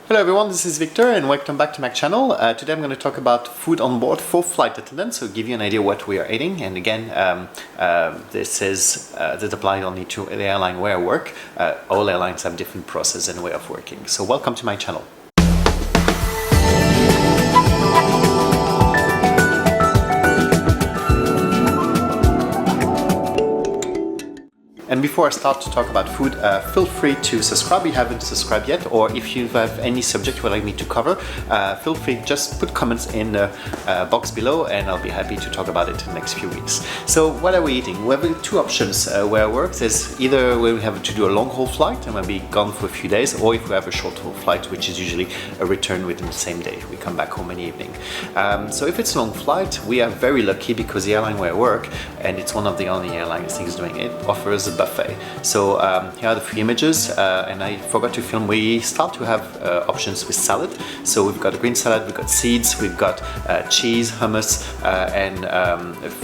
Hello everyone, this is Victor and welcome back to my channel. Today I'm going to talk about food on board for flight attendants, so give you an idea what we are eating. And again, this applies only to the airline where I work. All airlines have different process and way of working. So welcome to my channel. And before I start to talk about food, feel free to subscribe if you haven't subscribed yet, or if you have any subject you would like me to cover, feel free, just put comments in the box below and I'll be happy to talk about it in the next few weeks. So what are we eating? We have two options where I work. There's either where we have to do a long haul flight and we'll be gone for a few days, or if we have a short haul flight, which is usually a return within the same day. We come back home in the evening. So if it's a long flight, we are very lucky because the airline where I work, and it's one of the only airlines I think is doing it, offers a buffet. So here are the three images, and I forgot to film. We start to have options with salad. So we've got a green salad, we've got seeds, we've got cheese, hummus, and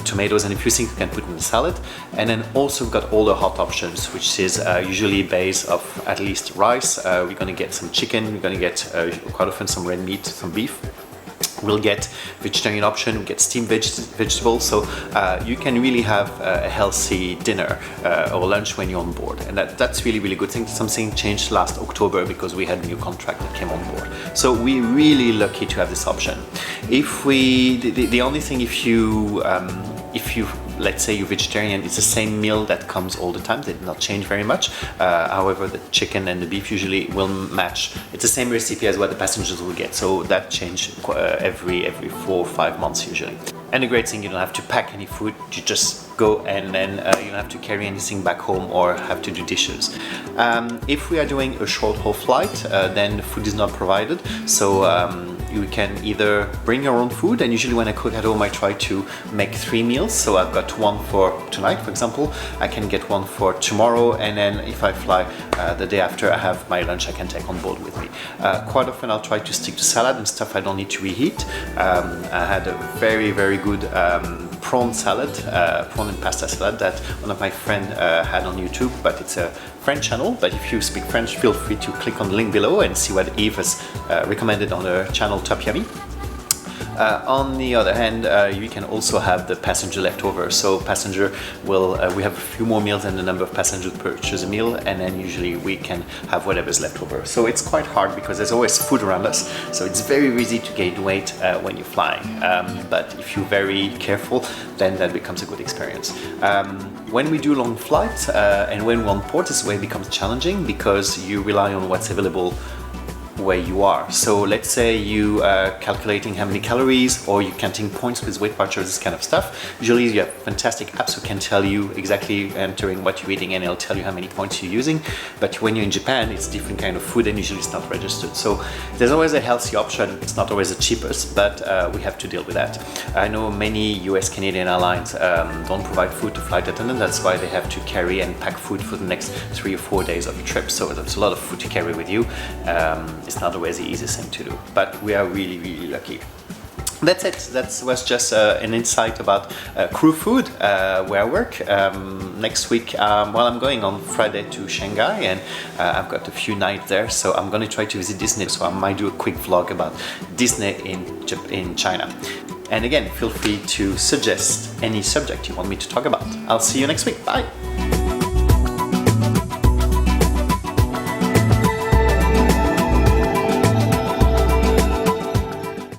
tomatoes, and a few things you can put in the salad. And then also we've got all the hot options, which is usually based of at least rice. We're going to get some chicken, we're going to get quite often some red meat, some beef. We'll get vegetarian option, we get steamed vegetables, so you can really have a healthy dinner or lunch when you're on board, and that's really good thing. Something changed last October because we had a new contract that came on board, so we're really lucky to have this option. If we, the only thing, if you let's say you're vegetarian, it's the same meal that comes all the time. They did not change very much. However, the chicken and the beef usually will match. It's the same recipe as what the passengers will get. So that changes every 4 or 5 months usually. And the great thing, you don't have to pack any food. You just go, and then you don't have to carry anything back home or have to do dishes. If we are doing a short haul flight, then the food is not provided. So you can either bring your own food, and usually when I cook at home I try to make 3 meals. So I've got one for tonight, for example, I can get one for tomorrow, and then if I fly the day after, I have my lunch I can take on board with me. Quite often I'll try to stick to salad and stuff I don't need to reheat. I had a very good prawn salad, prawn and pasta salad that one of my friends had on YouTube, but it's a French channel. But if you speak French, feel free to click on the link below and see what Eve has recommended on her channel Top Yummy. On the other hand, you can also have the passenger leftover. So passenger will, we have a few more meals than the number of passengers purchase a meal, and then usually we can have whatever's left over. So it's quite hard because there's always food around us. So it's very easy to gain weight when you're flying. But if you're very careful, then that becomes a good experience. When we do long flights and when we're on port, this is where it becomes challenging because you rely on what's available where you are. So let's say you are calculating how many calories, or you're counting points with Weight Watchers, this kind of stuff. Usually you have fantastic apps who can tell you exactly entering what you're eating, and it'll tell you how many points you're using. But when you're in Japan, it's different kind of food and usually it's not registered. So there's always a healthy option. It's not always the cheapest, but we have to deal with that. I know many US Canadian airlines don't provide food to flight attendants. That's why they have to carry and pack food for the next 3 or 4 days of the trip. So that's a lot of food to carry with you. It's not always the easiest thing to do, but we are really lucky. That's it. That was just an insight about crew food where I work. Next week, well, I'm going on Friday to Shanghai, and I've got a few nights there, so I'm going to try to visit Disney. So I might do a quick vlog about Disney in China. And again, feel free to suggest any subject you want me to talk about. I'll see you next week. Bye.